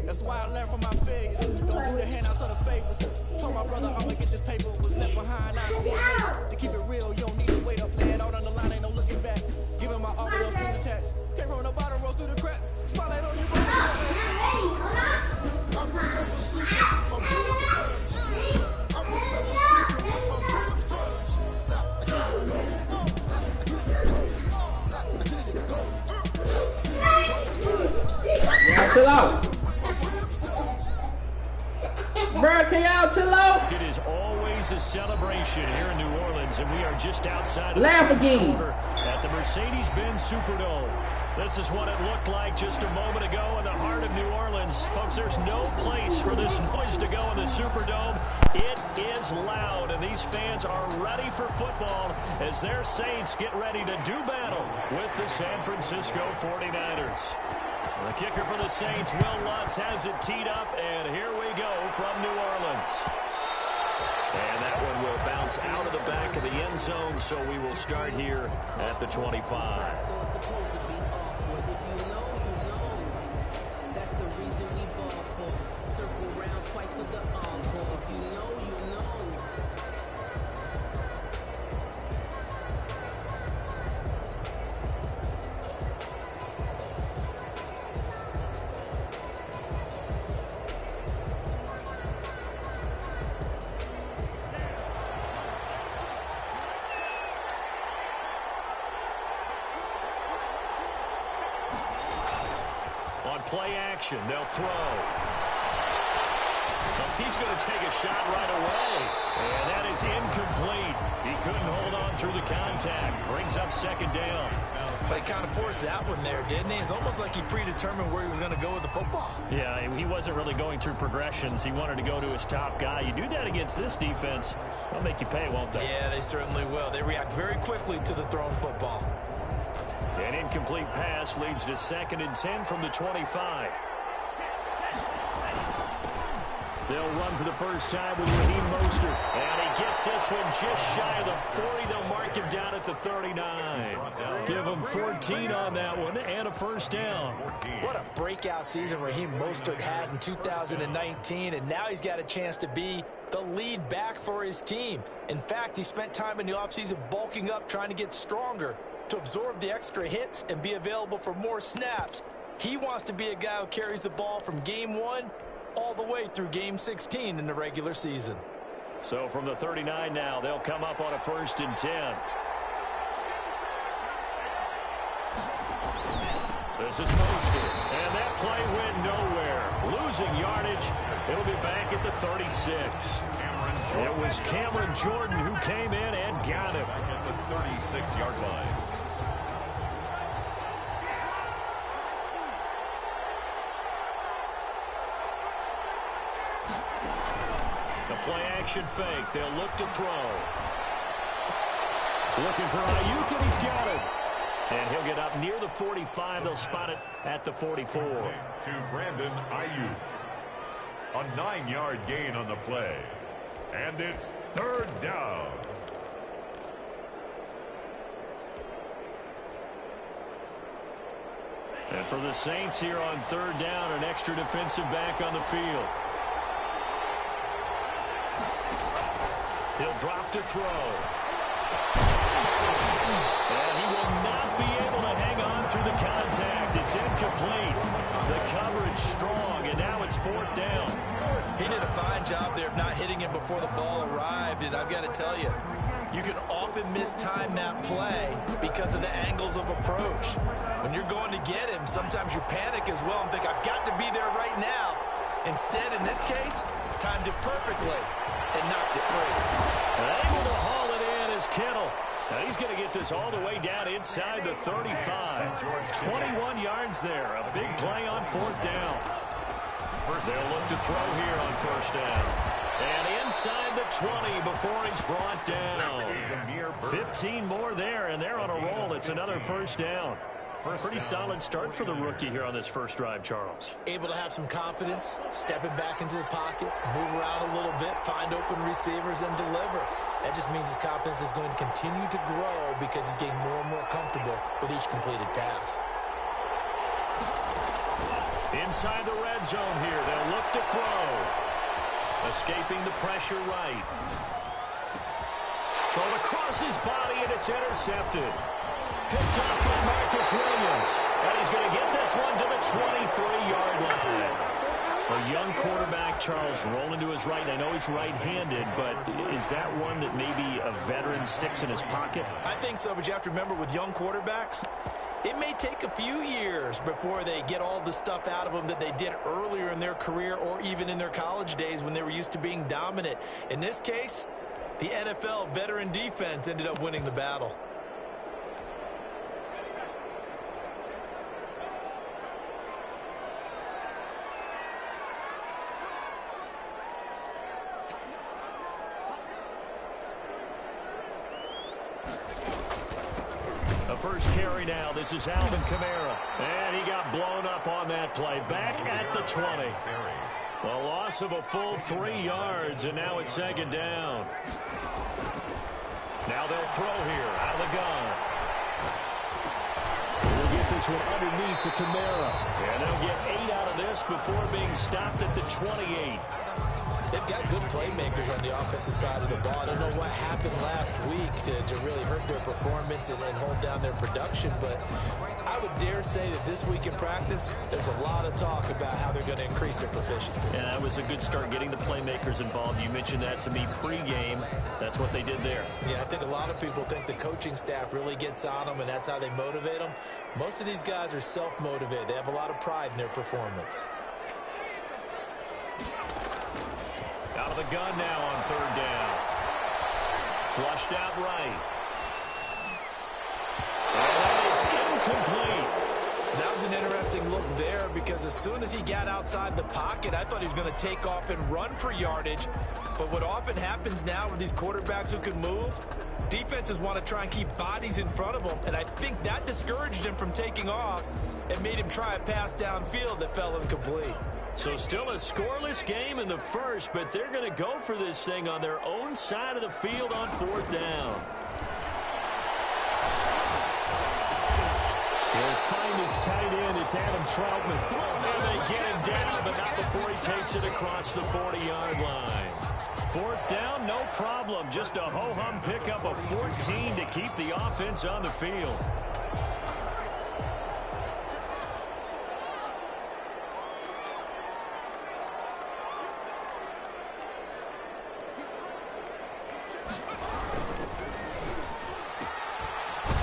That's why I learned from my failures. Don't do the handouts or the favors. Told my brother I'ma get this paper. Was left behind, I see it later. To keep it real, you don't need to wait up. Lay it out on the line, ain't no looking back. Giving my all with no strings attached. Came from the bottom, rose through the cracks. Spotlight on you, bro. Chill out. Bro, can y'all chill out? It is always a celebration here in New Orleans, and we are just outside of Laugh the again. quarter at the Mercedes-Benz Superdome. This is what it looked like just a moment ago in the heart of New Orleans. Folks, there's no place for this noise to go in the Superdome. It is loud, and these fans are ready for football as their Saints get ready to do battle with the San Francisco 49ers. The kicker for the Saints, Will Lutz, has it teed up, and here we go from New Orleans. And that one will bounce out of the back of the end zone, so we will start here at the 25. Play action, they'll throw. He's going to take a shot right away, and that is incomplete. He couldn't hold on through the contact. Brings up second down. They kind of forced that one there, didn't he? It's almost like he predetermined where he was going to go with the football. Yeah, he wasn't really going through progressions. He wanted to go to his top guy. You do that against this defense, they'll make you pay, won't they? Yeah, they certainly will. They react very quickly to the thrown football. An incomplete pass leads to 2nd and 10 from the 25. They'll run for the first time with Raheem Mostert. And he gets this one just shy of the 40. They'll mark him down at the 39. Give him 14 on that one and a first down. What a breakout season Raheem Mostert had in 2019. And now he's got a chance to be the lead back for his team. In fact, he spent time in the offseason bulking up, trying to get stronger, to absorb the extra hits and be available for more snaps. He wants to be a guy who carries the ball from game 1 all the way through game 16 in the regular season. So from the 39 now, they'll come up on a 1st and 10. This is Mostert, and that play went nowhere. Losing yardage. It'll be back at the 36. It was Cameron Jordan who came in and got him. Back at the 36-yard line. The play-action fake. They'll look to throw. Looking for Ayuk, and he's got it. And he'll get up near the 45. They'll spot it at the 44. To Brandon Ayuk. A 9-yard gain on the play. And it's 3rd down. And for the Saints here on 3rd down, an extra defensive back on the field. He'll drop to throw. And he will not be able to hang on through the contact. It's incomplete. The coverage strong, and now it's 4th down. He did a fine job there of not hitting him before the ball arrived, and I've got to tell you, you can often mistime that play because of the angles of approach. When you're going to get him, sometimes you panic as well and think, I've got to be there right now. Instead, in this case, timed it perfectly and knocked it free. Able to haul it in is Kittle. Now he's going to get this all the way down inside the 35. 21 yards there. A big play on 4th down. They'll look to throw here on 1st down. And inside the 20 before he's brought down. 15 more there, and they're on a roll. It's another 1st down. Pretty solid start for the rookie here on this first drive, Charles. Able to have some confidence, stepping back into the pocket, move around a little bit, find open receivers, and deliver. That just means his confidence is going to continue to grow because he's getting more and more comfortable with each completed pass. Inside the red zone here, they'll look to throw. Escaping the pressure right. Thrown across his body, and it's intercepted. Picked up by Marcus Williams. And he's going to get this one to the 23-yard line. A young quarterback, Charles, rolling to his right. I know he's right-handed, but is that one that maybe a veteran sticks in his pocket? I think so, but you have to remember with young quarterbacks, it may take a few years before they get all the stuff out of them that they did earlier in their career or even in their college days when they were used to being dominant. In this case, the NFL veteran defense ended up winning the battle. First carry now. This is Alvin Kamara. And he got blown up on that play. Back at the 20. A loss of a full 3 yards, and now it's second down. Now they'll throw here out of the gun. We'll get this one underneath to Kamara. And they'll get 8 out of this before being stopped at the 28. They've got good playmakers on the offensive side of the ball. I don't know what happened last week to really hurt their performance and hold down their production, but I would dare say that this week in practice, there's a lot of talk about how they're going to increase their proficiency. Yeah, that was a good start getting the playmakers involved. You mentioned that to me pregame. That's what they did there. Yeah, I think a lot of people think the coaching staff really gets on them, and that's how they motivate them. Most of these guys are self-motivated. They have a lot of pride in their performance. Out of the gun now on third down. Flushed out right. And that is incomplete. That was an interesting look there because as soon as he got outside the pocket, I thought he was going to take off and run for yardage. But what often happens now with these quarterbacks who can move, defenses want to try and keep bodies in front of them. And I think that discouraged him from taking off and made him try a pass downfield that fell incomplete. So still a scoreless game in the first, but they're going to go for this thing on their own side of the field on fourth down. He'll find his tight end. It's Adam Troutman. And they get him down, but not before he takes it across the 40-yard line. Fourth down, no problem. Just a ho-hum pickup of 14 to keep the offense on the field.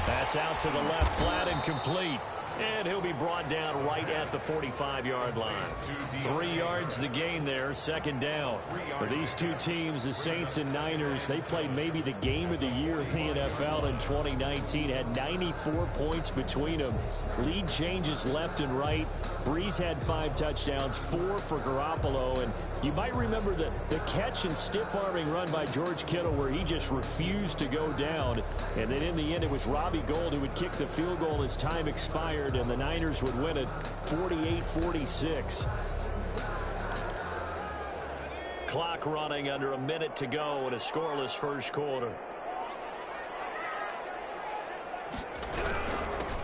That's out to the left, flat and complete. And he'll be brought down right at the 45-yard line. 3 yards the gain there, second down. For these two teams, the Saints and Niners, they played maybe the game of the year in the NFL in 2019. Had 94 points between them. Lead changes left and right. Breeze had 5 touchdowns, 4 for Garoppolo. And you might remember the catch and stiff-arming run by George Kittle where he just refused to go down. And then in the end, it was Robbie Gould who would kick the field goal as time expired, and the Niners would win it 48-46. Clock running under a minute to go in a scoreless first quarter.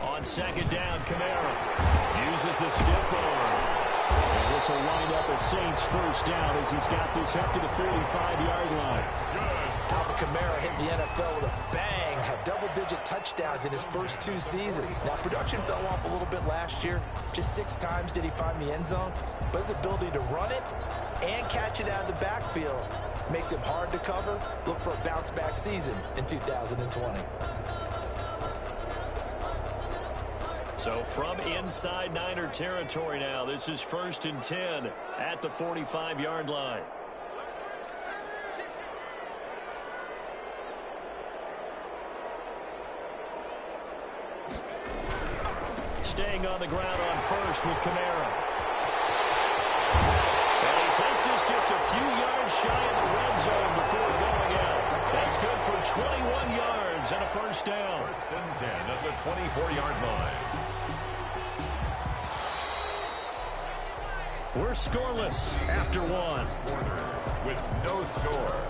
On second down, Kamara uses the stiff arm. And this will wind up a Saints first down as he's got this up to the 45-yard line. Alvin Kamara hit the NFL with a bang, had double-digit touchdowns in his first 2 seasons. Now, production fell off a little bit last year. Just 6 times did he find the end zone. But his ability to run it and catch it out of the backfield makes him hard to cover. Look for a bounce-back season in 2020. So from inside Niner territory now, this is 1st and 10 at the 45-yard line. Staying on the ground on first with Kamara. And he takes this just a few yards shy of the red zone before going out. That's good for 21 yards and a first down. 1st and 10 at the 24-yard line. We're scoreless after 1. With no score.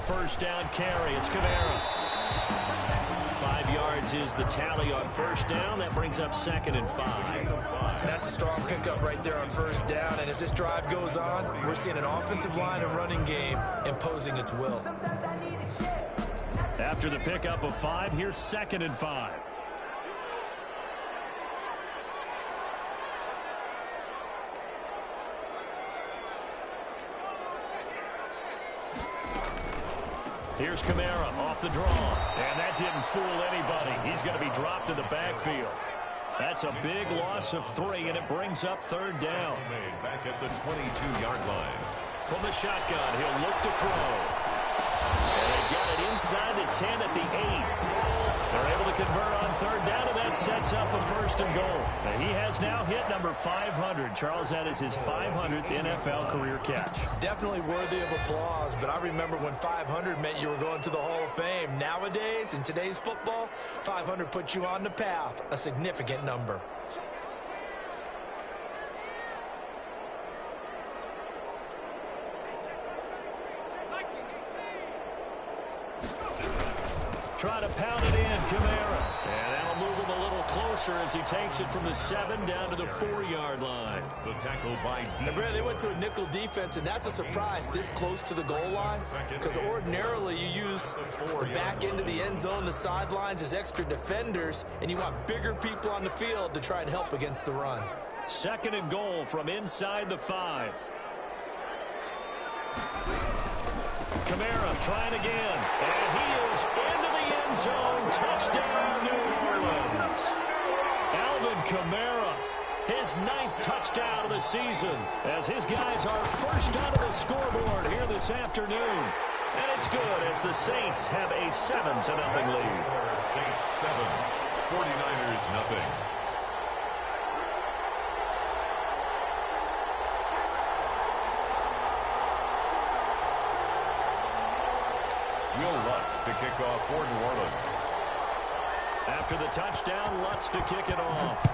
first down carry. It's Kamara. 5 yards is the tally on first down. That brings up 2nd and 5. That's a strong pickup right there on first down. And as this drive goes on, we're seeing an offensive line and running game imposing its will. After the pickup of 5, here's 2nd and 5. Here's Kamara off the draw. And that didn't fool anybody. He's going to be dropped in the backfield. That's a big loss of 3, and it brings up 3rd down. Back at the 22-yard line. From the shotgun, he'll look to throw. And they've got it inside the 10 at the 8. They're able to convert on 3rd down, and that sets up a 1st and goal. And he has now hit number 500. Charles, that is his 500th NFL career catch. Definitely worthy of applause, but I remember when 500 meant you were going to the Hall of Fame. Nowadays, in today's football, 500 puts you on the path, a significant number. Try to pound it in, Kamara. And that'll move him a little closer as he takes it from the 7 down to the 4-yard line. The tackle by D. They went to a nickel defense, and that's a surprise this close to the goal line, because ordinarily you use the back end of the end zone, the sidelines as extra defenders, and you want bigger people on the field to try and help against the run. 2nd and goal from inside the 5. Kamara trying again, and he is into the end zone. Touchdown, New Orleans. Alvin Kamara, his 9th touchdown of the season, as his guys are first onto the scoreboard here this afternoon. And it's good as the Saints have a 7-0 lead. Saints 7, 49ers nothing. Will Lutz to kick off for New Orleans. After the touchdown, Lutz to kick it off.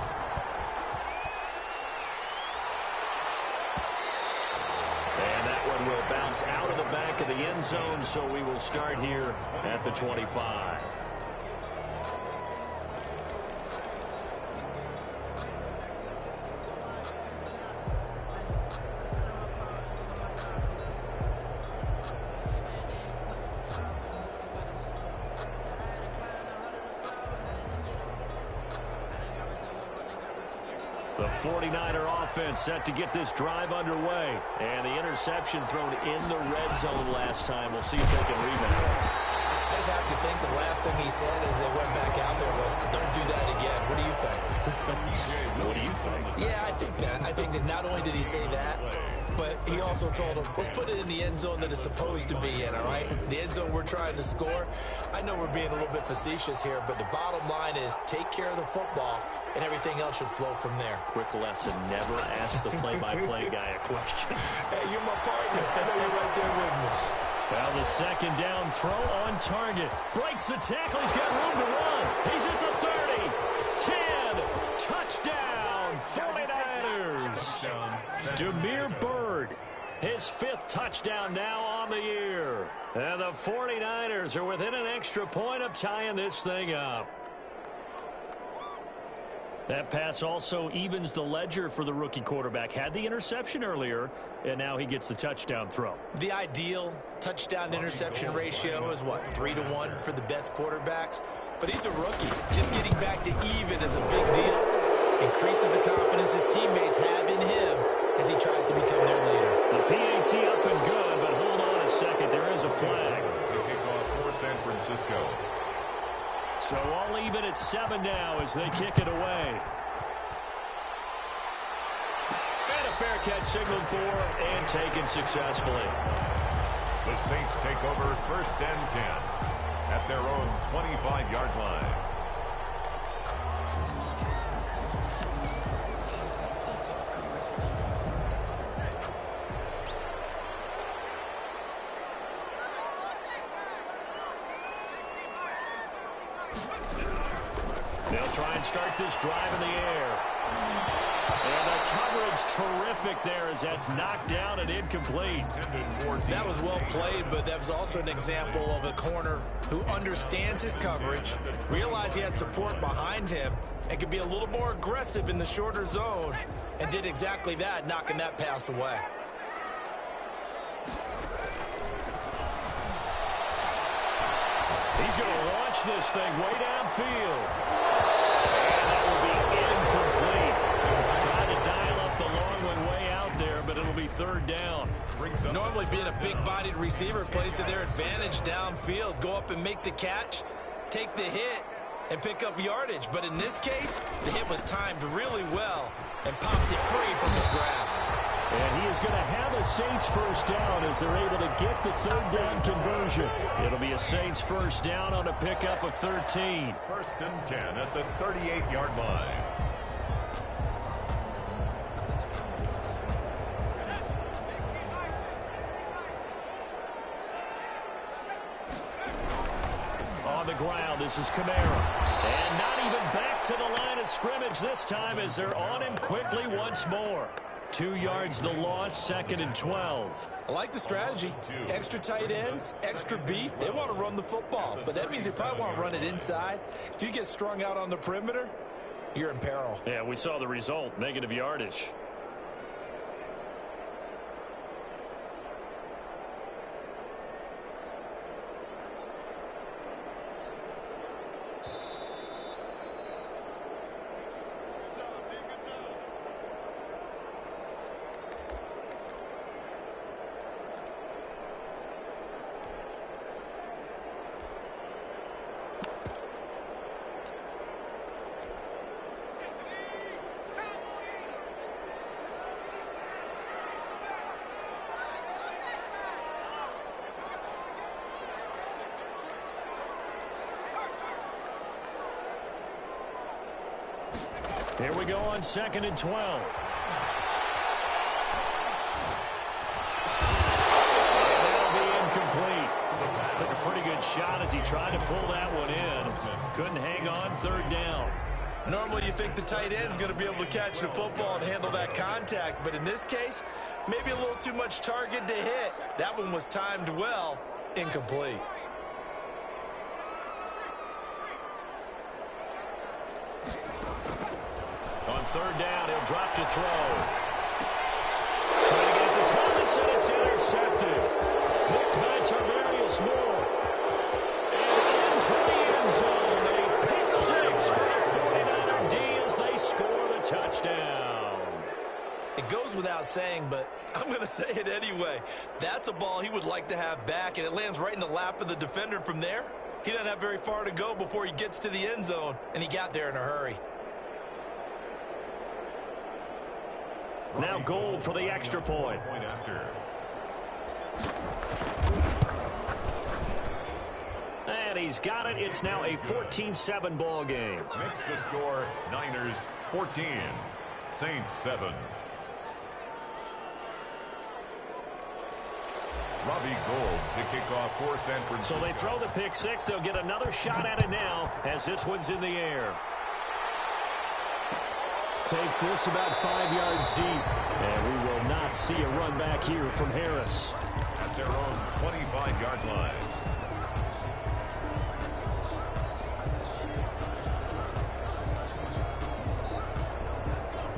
And that one will bounce out of the back of the end zone, so we will start here at the 25. The 49er offense set to get this drive underway. And the interception thrown in the red zone last time. We'll see if they can rebound. I just have to think the last thing he said as they went back out there was, don't do that again. What do you think? What do you think? Yeah, I think that. I think that not only did he say that, but he also told him, let's put it in the end zone that it's supposed to be in, all right? The end zone we're trying to score. I know we're being a little bit facetious here, but the bottom line is take care of the football, and everything else should flow from there. Quick lesson, never ask the play-by-play guy a question. Hey, you're my partner. I know you're right there with me. Well, the 2nd down throw on target. Breaks the tackle. He's got room to run. He's at the 30. 10. Touchdown, 49ers. Demir Bird, his 5th touchdown now on the year. And the 49ers are within an extra point of tying this thing up. That pass also evens the ledger for the rookie quarterback. Had the interception earlier, and now he gets the touchdown throw. The ideal touchdown-interception ratio is, what, 3-to-1 for the best quarterbacks? But he's a rookie. Just getting back to even is a big deal. Increases the confidence his teammates have in him as he tries to become their leader. The PAT up and good, but hold on a second. There is a flag. To kick off for San Francisco. So all even at 7 now as they kick it away. And a fair catch signaled for and taken successfully. The Saints take over 1st and 10 at their own 25-yard line. They'll try and start this drive in the air. And the coverage terrific there as that's knocked down and incomplete. That was well played, but that was also an example of a corner who understands his coverage, realized he had support behind him, and could be a little more aggressive in the shorter zone, and did exactly that, knocking that pass away. He's going to launch this thing way downfield. And that will be incomplete. Trying to dial up the long one way out there, but it'll be third down. Normally being a big-bodied receiver plays to their advantage downfield. Go up and make the catch, take the hit, and pick up yardage. But in this case, the hit was timed really well and popped it free from his grasp. And he is going to have a Saints first down as they're able to get the third down conversion. It'll be a Saints first down on a pickup of 13. First and 10 at the 38-yard line. On the ground, this is Kamara. And not even back to the line of scrimmage this time as they're on him quickly once more. 2 yards the loss, 2nd and 12. I like the strategy. Extra tight ends, extra beef. They want to run the football, but that means they probably want to run it inside. If you get strung out on the perimeter, you're in peril. Yeah, we saw the result, negative yardage. Here we go on 2nd and 12. And that'll be incomplete. Took a pretty good shot as he tried to pull that one in. Couldn't hang on, third down. Normally you think the tight end's going to be able to catch the football and handle that contact, but in this case, maybe a little too much target to hit. That one was timed well, incomplete. On third down, he'll drop to throw. Trying to get it to Thomas, and it's intercepted. Picked by Tarvarius Moore. And into the end zone. A pick six for the 49er D as they score the touchdown. It goes without saying, but I'm going to say it anyway. That's a ball he would like to have back, and it lands right in the lap of the defender from there. He doesn't have very far to go before he gets to the end zone, and he got there in a hurry. Now Gold for the extra point. And he's got it. It's now a 14-7 ball game. Makes the score Niners 14, Saints 7. Robbie Gold to kick off for San Francisco. So they throw the pick six. They'll get another shot at it now as this one's in the air. Takes this about 5 yards deep. And we will not see a run back here from Harris. At their own 25-yard line.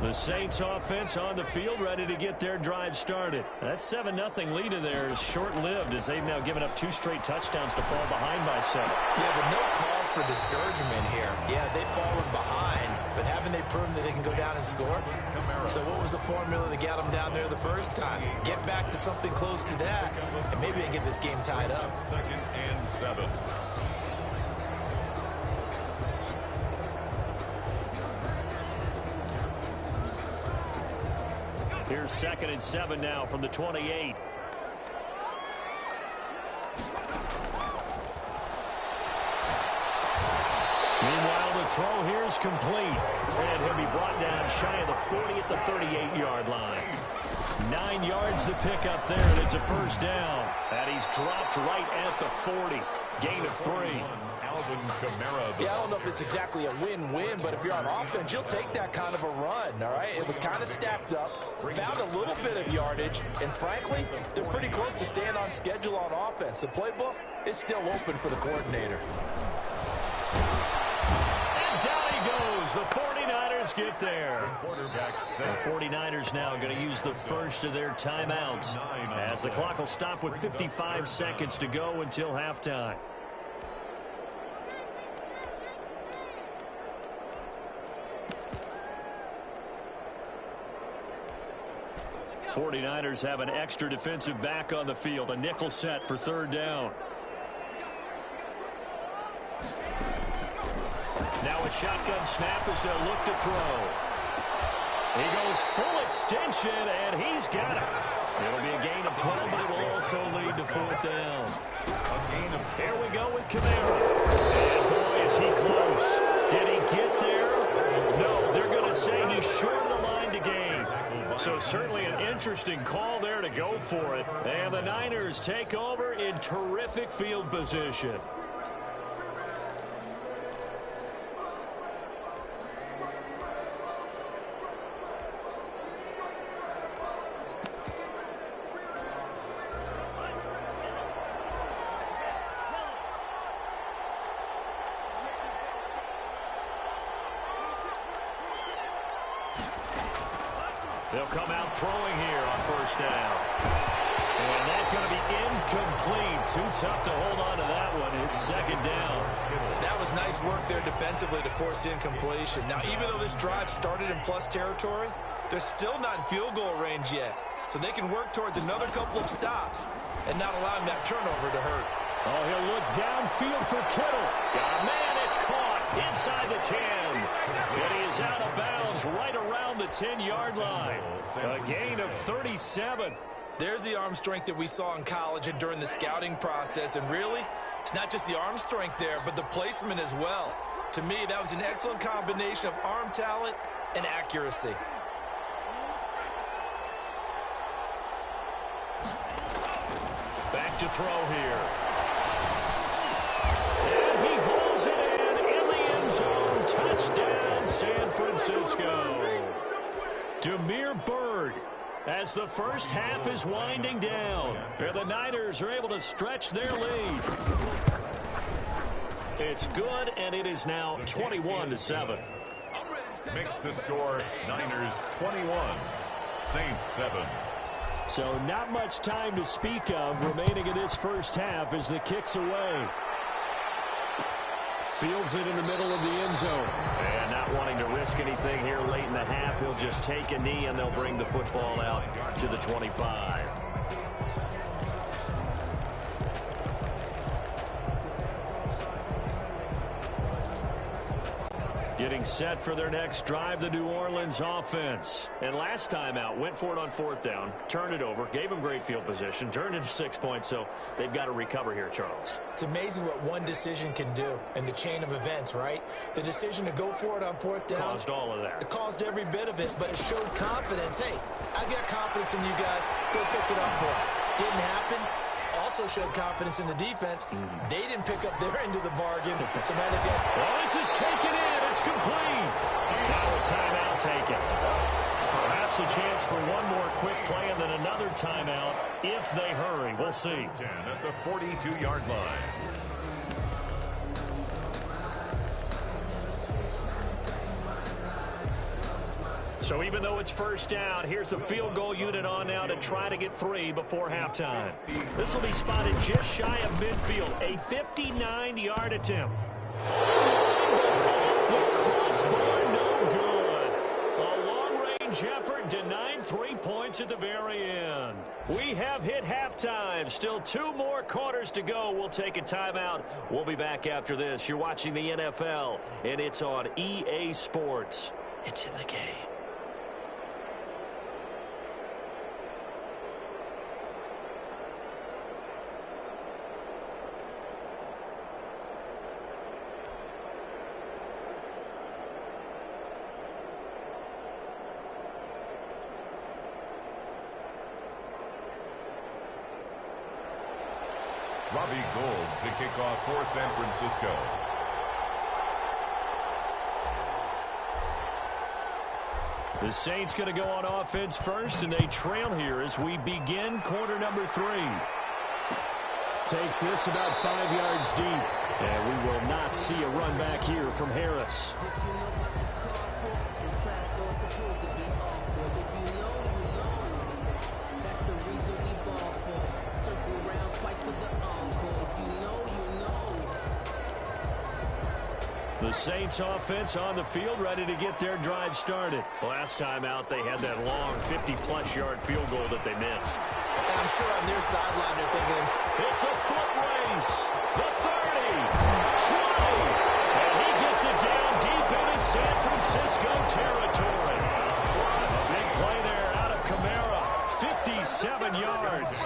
The Saints offense on the field ready to get their drive started. That 7-0 lead of theirs short-lived as they've now given up 2 straight touchdowns to fall behind by 7. Yeah, but no cause for discouragement here. Yeah, they've fallen behind, but haven't they proven that they can go down and score? So what was the formula that got them down there the first time? Get back to something close to that, and maybe they can get this game tied up. 2nd and 7. Here's 2nd and 7 now from the 28. Meanwhile, the throw here is complete. And he'll be brought down shy of the 40 at the 38-yard line. 9 yards to pick up there, and it's a first down. And he's dropped right at the 40. Gain of 3. Yeah, I don't know if it's exactly a win-win, but if you're on offense, you'll take that kind of a run, all right? It was kind of stacked up, found a little bit of yardage, and frankly, they're pretty close to staying on schedule on offense. The playbook is still open for the coordinator. And down he goes. The 49ers get there. The 49ers now going to use the first of their timeouts as the clock will stop with 55 seconds to go until halftime. '49ers have an extra defensive back on the field. A nickel set for third down. Now a shotgun snap as they'll look to throw. He goes full extension, and he's got it. It'll be a gain of 12, but it will also lead to fourth down. Here we go with Kamara. And boy, is he close. Did he get there? No, they're going to say he's short of the line to gain. So certainly an interesting call there to go for it. And the Niners take over in terrific field position. They'll come out throwing here on first down. And that's going to be incomplete. Too tough to hold on to that one. It's second down. That was nice work there defensively to force the incompletion. Now, even though this drive started in plus territory, they're still not in field goal range yet. So they can work towards another couple of stops and not allowing that turnover to hurt. Oh, he'll look downfield for Kittle. Oh, man, it's caught inside the 10. And he is out of bounds right around the 10-yard line. A gain of 37. There's the arm strength that we saw in college and during the scouting process. And really, it's not just the arm strength there, but the placement as well. To me, that was an excellent combination of arm talent and accuracy. Back to throw here. And he holds it in the end zone. Touchdown, San Francisco. Demir Bird, as the first half is winding down. And the Niners are able to stretch their lead. It's good, and it is now 21-7. Makes the score Niners 21, Saints 7. So not much time to speak of remaining in this first half as the kick's away. Fields it in the middle of the end zone. And not wanting to risk anything here late in the half, he'll just take a knee and they'll bring the football out to the 25. Getting set for their next drive, the New Orleans offense. And last time out, went for it on fourth down, turned it over, gave them great field position, turned into 6 points, so they've got to recover here, Charles. It's amazing what one decision can do in the chain of events, right? The decision to go for it on fourth down. Caused all of that. It caused every bit of it, but it showed confidence. Hey, I've got confidence in you guys. Go pick it up for them. Didn't happen. Also showed confidence in the defense. They didn't pick up their end of the bargain. So now they get. Well, this is taken in. It's complete. Now a timeout taken. Perhaps a chance for one more quick play and then another timeout if they hurry. We'll see. 10 at the 42-yard line. So even though it's first down, here's the field goal unit on now to try to get 3 before halftime. This will be spotted just shy of midfield. A 59-yard attempt. Off the crossbar, no good. A long-range effort denied 3 points at the very end. We have hit halftime. Still 2 more quarters to go. We'll take a timeout. We'll be back after this. You're watching the NFL, and it's on EA Sports. It's in the game. BABI Gold to kick off for San Francisco. The Saints going to go on offense first, and they trail here as we begin quarter number 3. Takes this about 5 yards deep, and we will not see a run back here from Harris. The Saints offense on the field, ready to get their drive started. Last time out, they had that long 50-plus yard field goal that they missed. And I'm sure on their sideline they're thinking, it's a foot race. The 30, 20, and he gets it down deep into San Francisco territory. A big play there out of Kamara. 57 yards.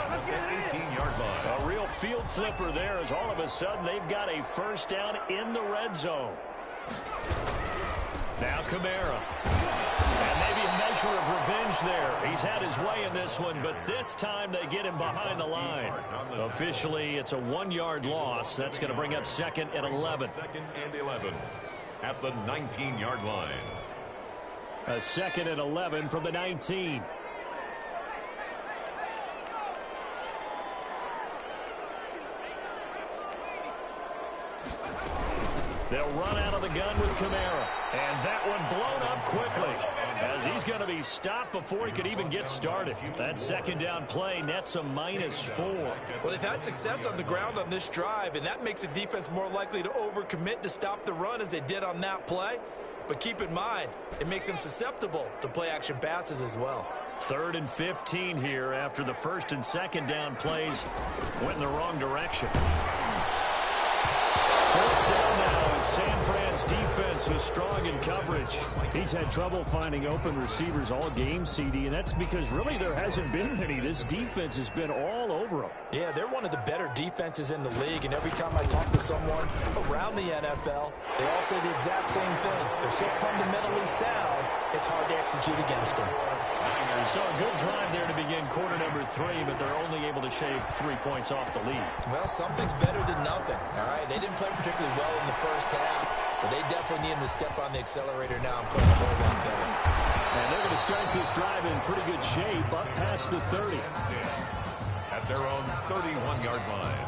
18-yard line. A real field flipper there as all of a sudden they've got a first down in the red zone. Now Kamara. And maybe a measure of revenge there. He's had his way in this one, but this time they get him behind the line. Officially, it's a 1-yard loss. That's going to bring up 2nd and 11. 2nd and 11 at the 19-yard line. A 2nd and 11 from the 19. They'll run out of the gun with Kamara. And that one blown up quickly as he's going to be stopped before he could even get started. That second down play nets a -4. Well, they've had success on the ground on this drive, and that makes a defense more likely to overcommit to stop the run as they did on that play. But keep in mind, it makes them susceptible to play-action passes as well. 3rd and 15 here after the 1st and 2nd down plays went in the wrong direction. 4th down now as San Fran's defense is strong in coverage. He's had trouble finding open receivers all game, CD, and that's because really there hasn't been many. This defense has been all over them. Yeah, they're one of the better defenses in the league, and every time I talk to someone around the NFL, they all say the exact same thing. They're so fundamentally sound, it's hard to execute against them. So a good drive there to begin quarter number 3, but they're only able to shave 3 points off the lead. Well, something's better than nothing, all right? They didn't play particularly well in the first half, but they definitely need them to step on the accelerator now and play a whole lot better. And they're going to start this drive in pretty good shape up past the 30. At their own 31-yard line.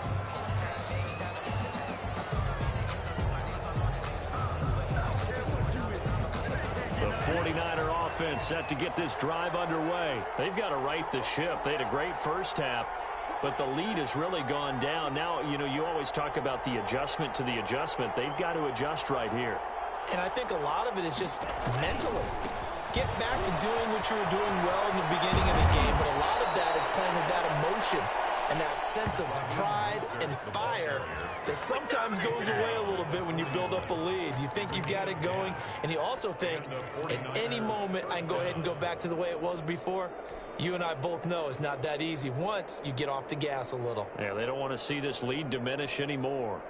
The 49er offense set to get this drive underway. They've got to right the ship. They had a great first half, but the lead has really gone down. Now, you know, you always talk about the adjustment to the adjustment. They've got to adjust right here. And I think a lot of it is just mentally. Get back to doing what you were doing well in the beginning of the game, but a lot of that is playing with that emotion and that sense of pride and fire that sometimes goes away a little bit when you build up a lead. You think you've got it going, and you also think at any moment I can go ahead and go back to the way it was before. You and I both know it's not that easy once you get off the gas a little. Yeah, they don't want to see this lead diminish anymore.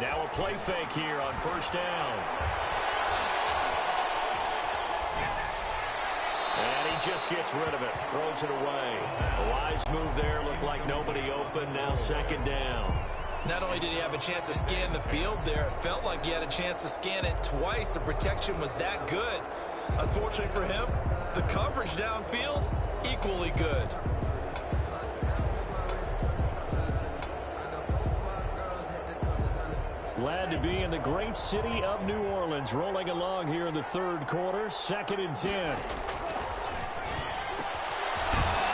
Now a play fake here on first down. And he just gets rid of it, throws it away. A wise move there, looked like nobody open, now second down. Not only did he have a chance to scan the field there, it felt like he had a chance to scan it twice. The protection was that good. Unfortunately for him, the coverage downfield, equally good. Glad to be in the great city of New Orleans, rolling along here in the third quarter, 2nd and 10.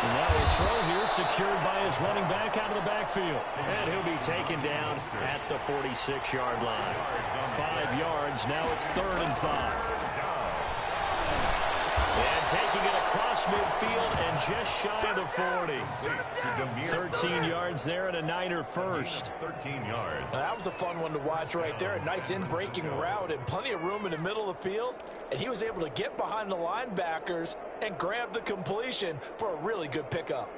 And now his throw here secured by his running back out of the backfield. And he'll be taken down at the 46-yard line. 5 yards, now it's 3rd and 5. And taking it across midfield and just shy of the 40. 13 yards there and a Niner first. 13 yards. Now, that was a fun one to watch right there. A nice in-breaking route and plenty of room in the middle of the field. And he was able to get behind the linebackers and grab the completion for a really good pickup.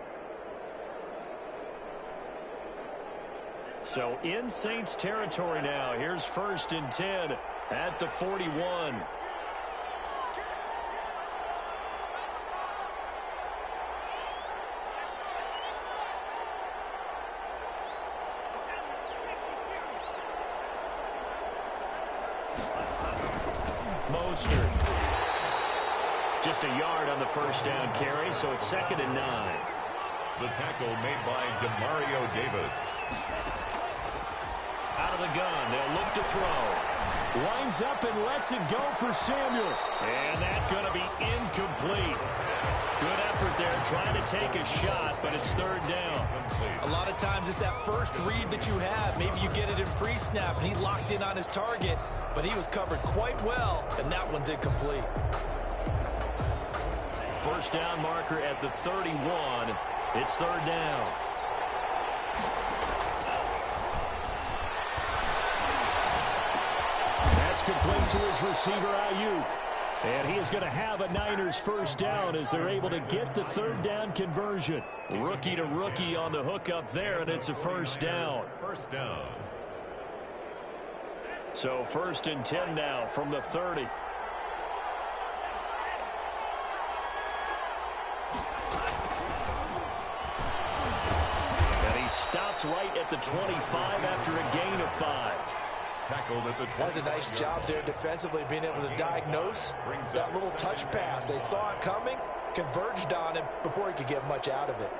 So in Saints territory now. Here's 1st and 10 at the 41. Mostert. Just a yard on the first down carry, so it's 2nd and 9. The tackle made by Demario Davis. Out of the gun, they'll look to throw. Winds up and lets it go for Samuel. And that's going to be incomplete. Good effort there, trying to take a shot, but it's 3rd down. A lot of times it's that first read that you have. Maybe you get it in pre-snap, and he locked in on his target, but he was covered quite well, and that one's incomplete. First down marker at the 31. It's 3rd down. That's complete to his receiver, Ayuk. And he is going to have a Niners first down as they're able to get the 3rd down conversion. Rookie to rookie on the hook up there, and it's a first down. First down. So 1st and 10 now from the 30. And he stopped right at the 25 after a gain of 5. Tackled at the 20. Does a nice job there defensively, being able to diagnose that little touch pass. They saw it coming, converged on him before he could get much out of it.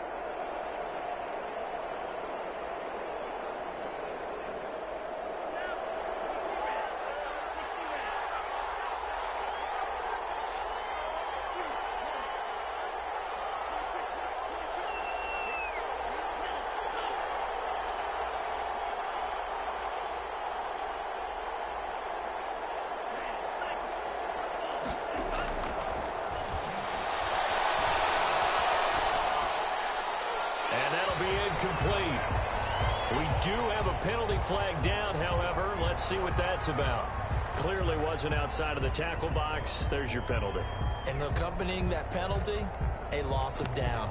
Complete. We do have a penalty flag down, however. Let's see what that's about. Clearly wasn't outside of the tackle box. There's your penalty. And accompanying that penalty, a loss of down.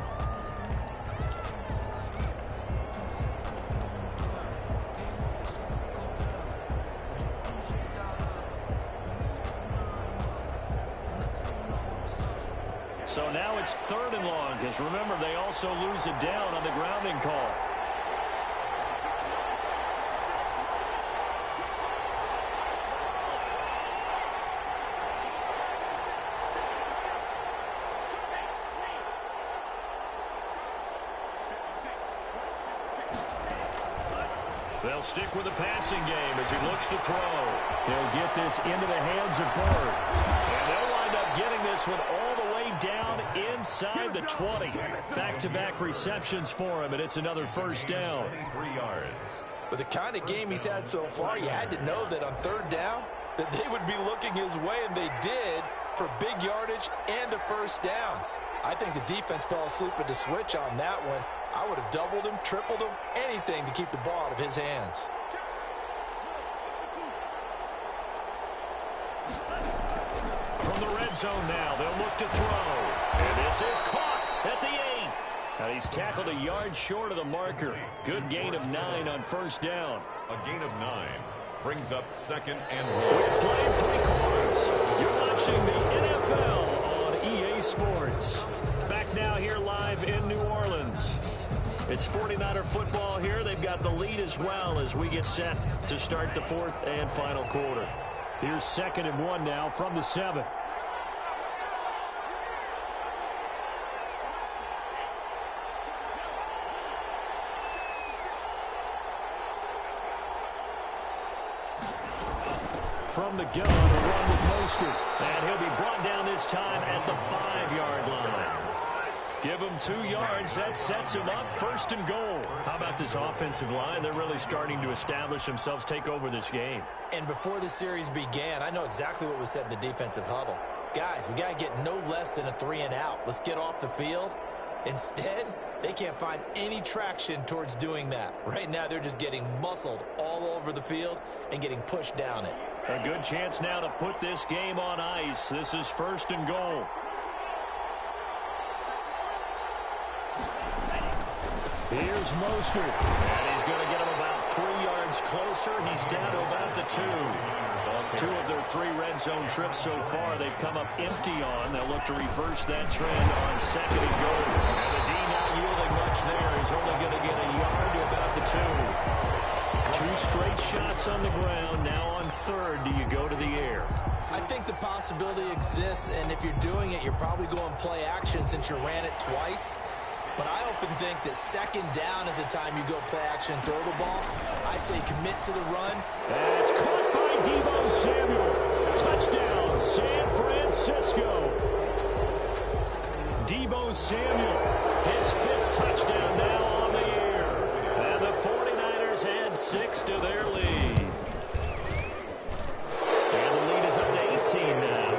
So now it's 3rd and long, because remember, they also lose it down on the grounding call. They'll stick with the passing game as he looks to throw. He'll get this into the hands of Bird. And they'll wind up getting this one all the way down inside the 20. Back-to-back receptions for him, and it's another first down. 3 yards. With the kind of game he's had so far, you had to know that on 3rd down, that they would be looking his way, and they did, for big yardage and a first down. I think the defense fell asleep at the switch on that one. I would have doubled him, tripled him, anything to keep the ball out of his hands. From the red zone now, they'll look to throw. And this is caught at the 8. And he's tackled a yard short of the marker. Good gain of 9 on first down. A gain of 9 brings up 2nd and 1. We're playing 3 quarters. You're watching the NFL on EA Sports. Back now here live in New Orleans. It's 49er football here. They've got the lead as well as we get set to start the 4th and final quarter. Here's 2nd and 1 now from the 7. From the gun, a run with Mostert. And he'll be brought down this time at the 5-yard line. Give him 2 yards. That sets him up 1st and goal. How about this offensive line? They're really starting to establish themselves, take over this game. And before the series began, I know exactly what was said in the defensive huddle. Guys, we got to get no less than a 3 and out. Let's get off the field. Instead, they can't find any traction towards doing that. Right now, they're just getting muscled all over the field and getting pushed down it. A good chance now to put this game on ice. This is 1st and goal. Here's Mostert. And he's going to get him about 3 yards closer. He's down to about the 2. 2 of their 3 red zone trips so far they've come up empty on. They'll look to reverse that trend on 2nd and goal. And the D not yielding much there. He's only going to get a yard to about the 2. 2 straight shots on the ground. Now on 3rd, do you go to the air? I think the possibility exists, and if you're doing it, you're probably going play action since you ran it twice. But I often think that second down is the time you go play action and throw the ball. I say commit to the run. That's caught by Deebo Samuel. Touchdown, San Francisco. Deebo Samuel, his 5th touchdown now on the year. And the 49ers add 6 to their lead. And the lead is up to 18 now.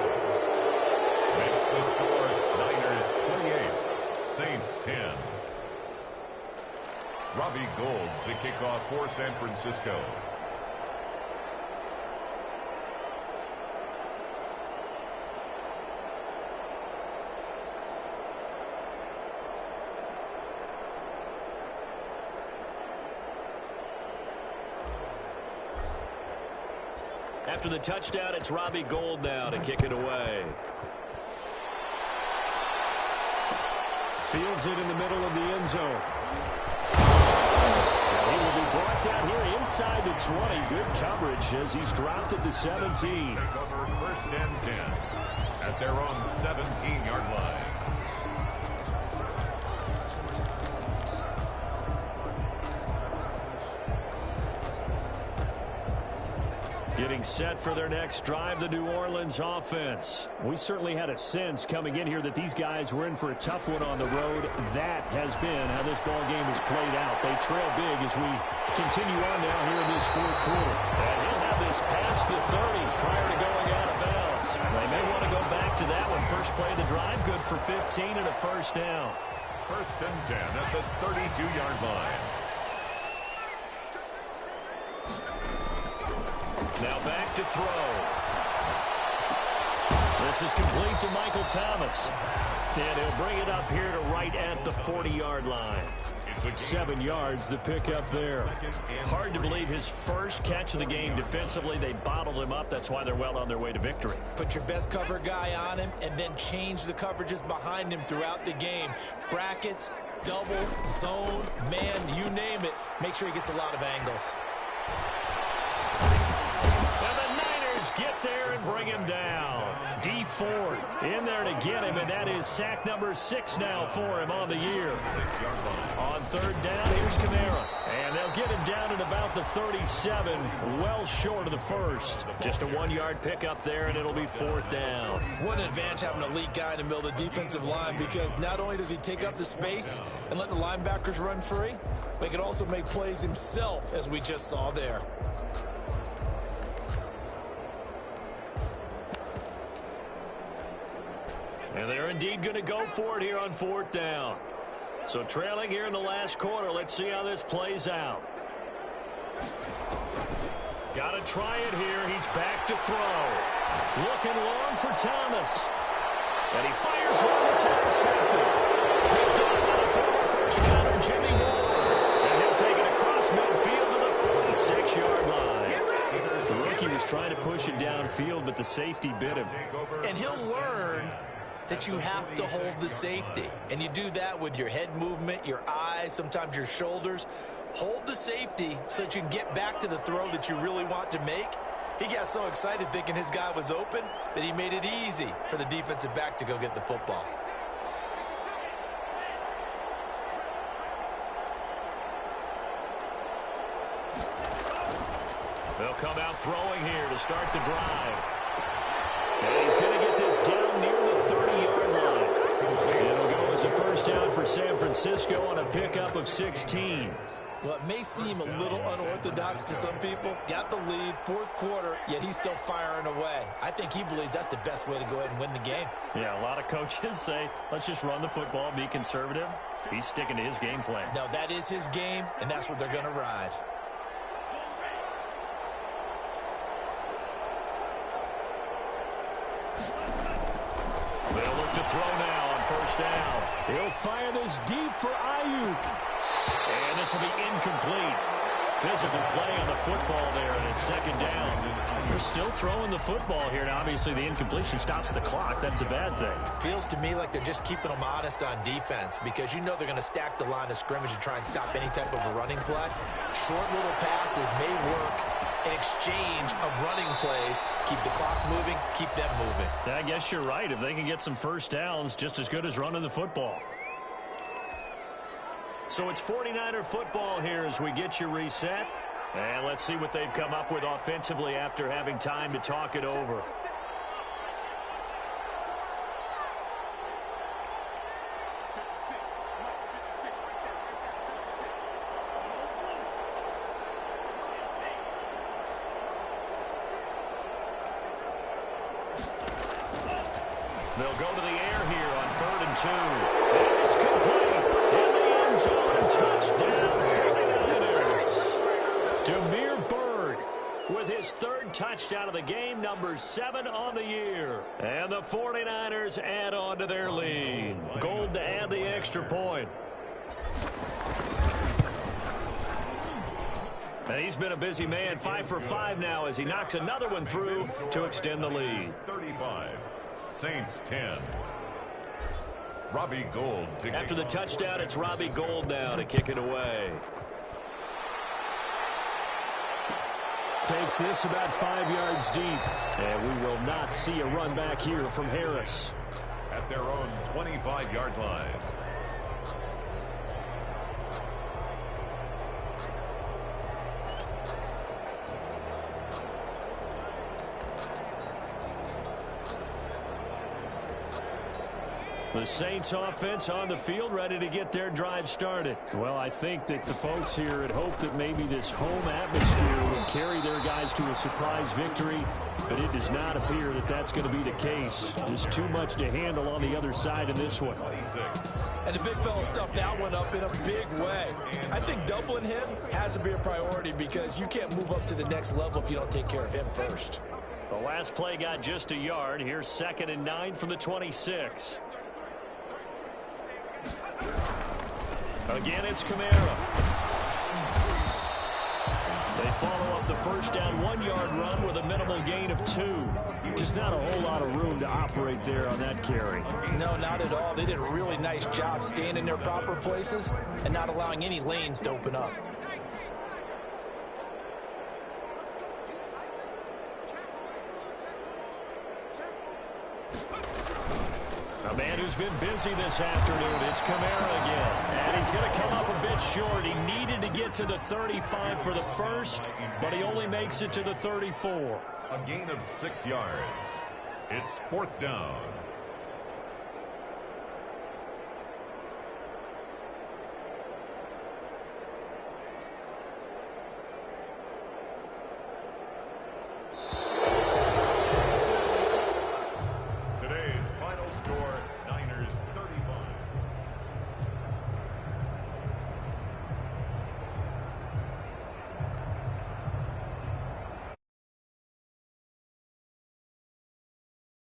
Makes the score Niners 28, Saints 10. Robbie Gould to kick off for San Francisco. After the touchdown, it's Robbie Gould now to kick it away. Fields it in the middle of the end zone. He will be brought down here inside the 20. Good coverage as he's dropped at the 17. Take over 1st and 10 at their own 17-yard line. Getting set for their next drive, the New Orleans offense. We certainly had a sense coming in here that these guys were in for a tough one on the road. That has been how this ball game has played out. They trail big as we continue on now here in this 4th quarter. And he'll have this past the 30 prior to going out of bounds. They may want to go back to that one. First play of the drive, good for 15 and a 1st down. 1st and 10 at the 32-yard line. Now back to throw. This is complete to Michael Thomas. And he'll bring it up here to right at the 40-yard line. 7 yards, the pickup there. Hard to believe his first catch of the game defensively. They bottled him up. That's why they're well on their way to victory. Put your best cover guy on him and then change the coverages behind him throughout the game. Brackets, double, zone, man, you name it. Make sure he gets a lot of angles. Get there and bring him down. D Ford in there to get him, and that is sack number 6 now for him on the year. On 3rd down, here's Kamara. And they'll get him down at about the 37, well short of the 1st. Just a 1-yard pickup there, and it'll be 4th down. What an advantage having an elite guy in the middle of the defensive line, because not only does he take up the space and let the linebackers run free, but he can also make plays himself, as we just saw there. And they're indeed going to go for it here on 4th down. So trailing here in the last quarter. Let's see how this plays out. Got to try it here. He's back to throw. Looking long for Thomas. And he fires one that's intercepted. Picked up by the former first-rounder Jimmy Ward. And he'll take it across midfield to the 46-yard line. The rookie was trying to push it downfield, but the safety bit him. And he'll learn that you have to hold the safety. And you do that with your head movement, your eyes, sometimes your shoulders. Hold the safety so that you can get back to the throw that you really want to make. He got so excited thinking his guy was open that he made it easy for the defensive back to go get the football. They'll come out throwing here to start the drive. And he's going to get this down near the 30-yard line. It'll go as a 1st down for San Francisco on a pickup of 16. Well, it may seem a little unorthodox to some people. Got the lead, 4th quarter, yet he's still firing away. I think he believes that's the best way to go ahead and win the game. Yeah, a lot of coaches say, let's just run the football, be conservative. He's sticking to his game plan. No, that is his game, and that's what they're going to ride. They'll look to throw now on 1st down. He'll fire this deep for Ayuk. And this will be incomplete. Physical play on the football there, and it's 2nd down. They're still throwing the football here, and obviously the incompletion stops the clock. That's a bad thing. Feels to me like they're just keeping them honest on defense, because you know they're going to stack the line of scrimmage and try and stop any type of a running play. Short little passes may work an exchange of running plays. Keep the clock moving, keep them moving. I guess you're right. If they can get some first downs, just as good as running the football. So it's 49er football here as we get you reset. And let's see what they've come up with offensively after having time to talk it over. They'll go to the air here on 3rd and 2. And it's complete. In the end zone, touchdown 49ers. Demir Bird with his 3rd touchdown of the game, number 7 on the year. And the 49ers add on to their lead. Gold to add the extra point. And he's been a busy man, 5 for 5 now as he knocks another one through to extend the lead. 35. Saints 10. Robbie Gould. After the touchdown, it's Robbie Gould now to kick it away. Takes this about 5 yards deep. And we will not see a run back here from Harris. At their own 25-yard line. The Saints offense on the field, ready to get their drive started. Well, I think that the folks here had hoped that maybe this home atmosphere would carry their guys to a surprise victory, but it does not appear that that's going to be the case. Just too much to handle on the other side in this one. 26. And the big fella stuffed that one up in a big way. I think doubling him has to be a priority because you can't move up to the next level if you don't take care of him first. The last play got just a yard. Here's 2nd and 9 from the 26. Again, it's Kamara. They follow up the first down 1-yard run with a minimal gain of 2. Just not a whole lot of room to operate there on that carry. No, not at all. They did a really nice job staying in their proper places and not allowing any lanes to open up. A man who's been busy this afternoon, it's Kamara again. And he's going to come up a bit short. He needed to get to the 35 for the first, but he only makes it to the 34. A gain of 6 yards. It's 4th down.